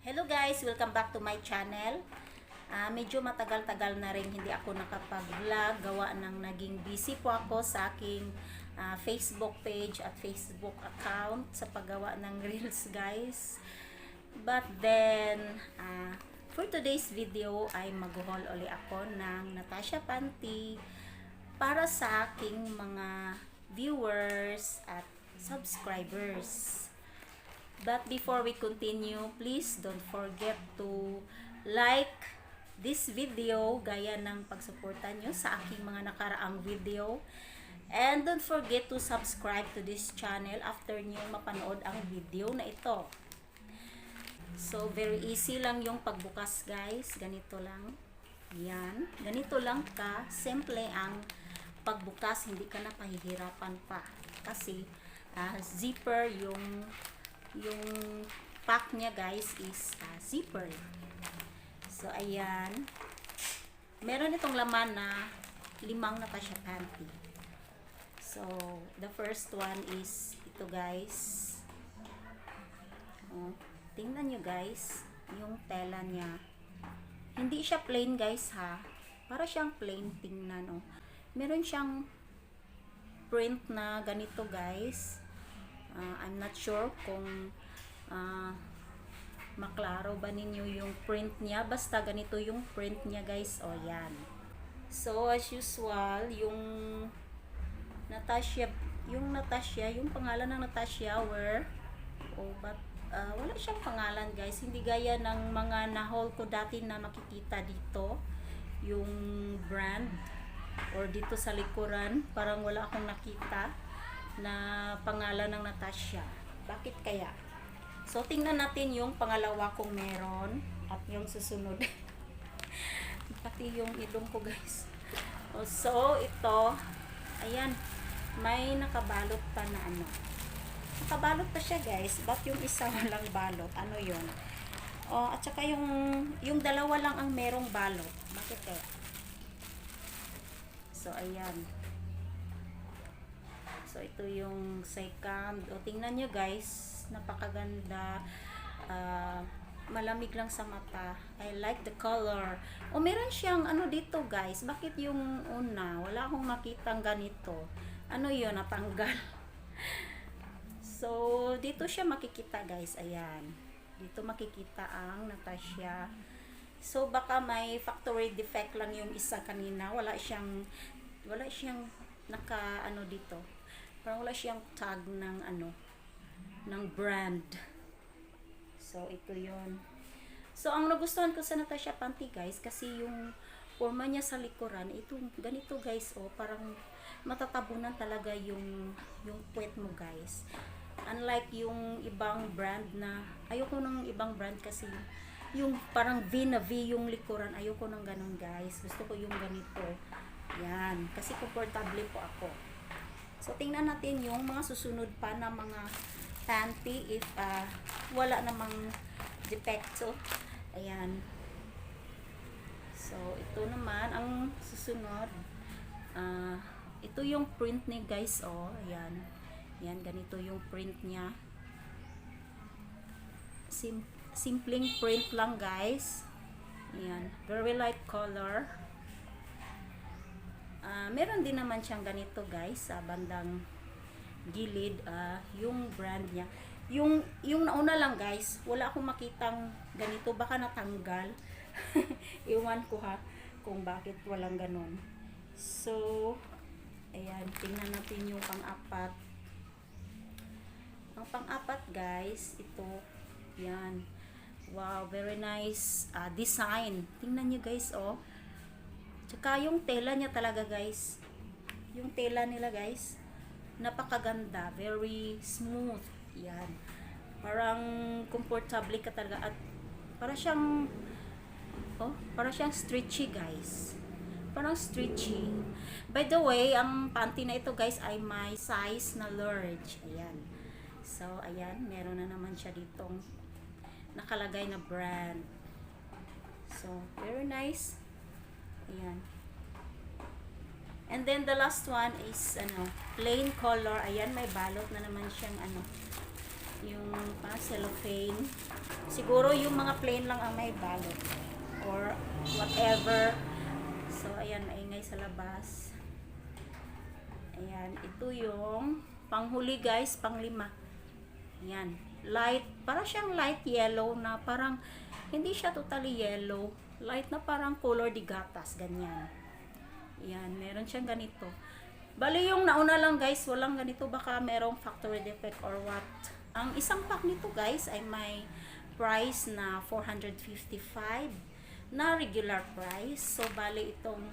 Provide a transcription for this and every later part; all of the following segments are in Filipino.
Hello guys! Welcome back to my channel. Medyo matagal-tagal na rin hindi ako nakapag-vlog. Gawa ng naging busy po ako sa aking Facebook page at Facebook account sa paggawa ng Reels guys. But then, for today's video ay mag-haul uli ako ng Natasha Panty para sa aking mga viewers at subscribers. But before we continue, please don't forget to like this video gaya ng pagsuporta nyo sa aking mga nakaraang video. And don't forget to subscribe to this channel after nyo mapanood ang video na ito. So, very easy lang yung pagbukas guys. Ganito lang. Yan. Ganito lang ka. Simple ang pagbukas. Hindi ka na pahihirapan pa. Kasi, zipper yung pack niya guys is zipper. So ayan, meron itong laman na 5 Natasha Panty. So the first one is ito guys. Tingnan nyo guys yung tela niya. Hindi siya plain guys ha, para siyang plain. Tingnan meron siyang print na ganito guys. I'm not sure kung maklaro ba ninyo yung print niya. Basta ganito yung print niya guys. O yan. So as usual, yung Natasha, yung pangalan ng Natasha Wear. But wala siyang pangalan guys. Hindi gaya ng mga na-haul ko dati na makikita dito. Yung brand or dito sa likuran. Parang wala akong nakita na pangalan ng Natasha. Bakit kaya? So, tingnan natin yung pangalawa kong meron at yung susunod. Pati yung ilong ko, guys. So, ito, ayan, may nakabalot pa na Nakabalot pa siya, guys. But yung isa walang balot. Ano yun? At saka yung dalawa lang ang merong balot. Bakit kaya? So, ayan. So, ito yung second. Tingnan nyo guys. Napakaganda. Malamig lang sa mata. I like the color. Meron siyang dito guys. Bakit yung una? Wala akong makitang ganito. Ano yun? Natanggal. So, dito siya makikita guys. Ayan. Dito makikita ang Natasha. So, baka may factory defect lang yung isa kanina. Wala siyang naka dito. Parang wala siyang tag ng ng brand. So ito yon. So ang nagustuhan ko sa Natasha Panty guys, kasi yung forma niya sa likuran, ito ganito guys, parang matatabunan talaga yung puwet mo guys. Unlike yung ibang brand na ayoko ng ibang brand kasi yung parang V na V yung likuran, ayoko ng ganun guys. Gusto ko yung ganito. Yan, kasi comfortable po ako. So, tingnan natin yung mga susunod pa na mga panty if wala namang depekto. Ayan. So, ito naman ang susunod. Ito yung print ni guys, ayan. Ayan, ganito yung print niya. Simpleng print lang guys. Ayan, very light color. Meron din naman siyang ganito guys sa bandang gilid, yung brand niya. Yung nauna lang guys, wala akong makitang ganito, baka natanggal. Iwan ko ha kung bakit walang ganon. So ayan, tingnan natin yung pang-apat. Ang pang-apat guys, ito yan. Wow, very nice design. Tingnan niyo guys, tsaka yung tela niya talaga guys. Yung tela nila guys, napakaganda. Very smooth. Yan. Parang comfortable ka talaga. At para siyang stretchy guys. Parang stretchy. By the way, ang panty na ito guys ay may size na large. Ayan. So, ayan. Meron na naman siya ditong nakalagay na brand. So, very nice. Ayan. And then the last one is plain color. Ayan, may balot na naman siyang yung cellophane. Siguro yung mga plain lang ang may balot or whatever. So ayan, maingay sa labas. Ayan, ito yung panghuli guys, panglima. Ayan, light, para siyang light yellow na parang hindi siya totally yellow. Light na parang color de gatas, ganyan. Ayan, meron siyang ganito. Bali yung nauna lang guys, walang ganito, baka merong factory defect or what. Ang isang pack nito guys ay may price na 455 na regular price. So bali itong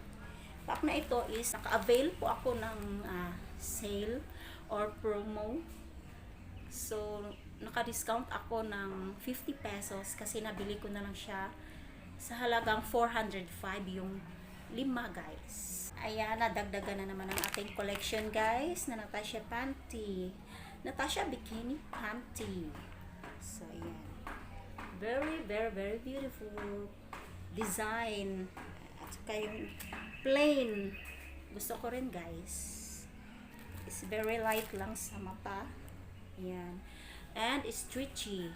pack na ito is naka-avail po ako ng sale or promo. So naka-discount ako ng 50 pesos kasi nabili ko na lang siya sa halagang 405 yung 5 guys. Ayan, nadagdagan na naman ang ating collection guys na Natasha Panty. Natasha Bikini Panty. So, ayan. Very, very, very beautiful design. At saka yung plain. Gusto ko rin guys. It's very light lang sa mata. Ayan. And stretchy.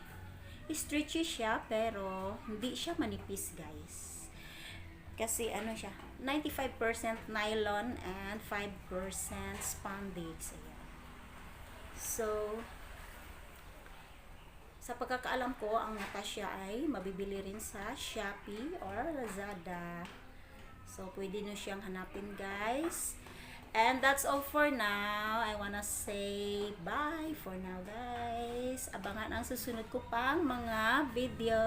Stretchy siya pero hindi siya manipis guys. Kasi ano siya, 95% nylon and 5% spandex. Ayan. So, sa pagkakaalam ko, ang Natasha ay mabibili rin sa Shopee or Lazada. So, pwede nyo siyang hanapin guys. And that's all for now. I wanna say bye for now guys. Abangan ang susunod ko pang mga video.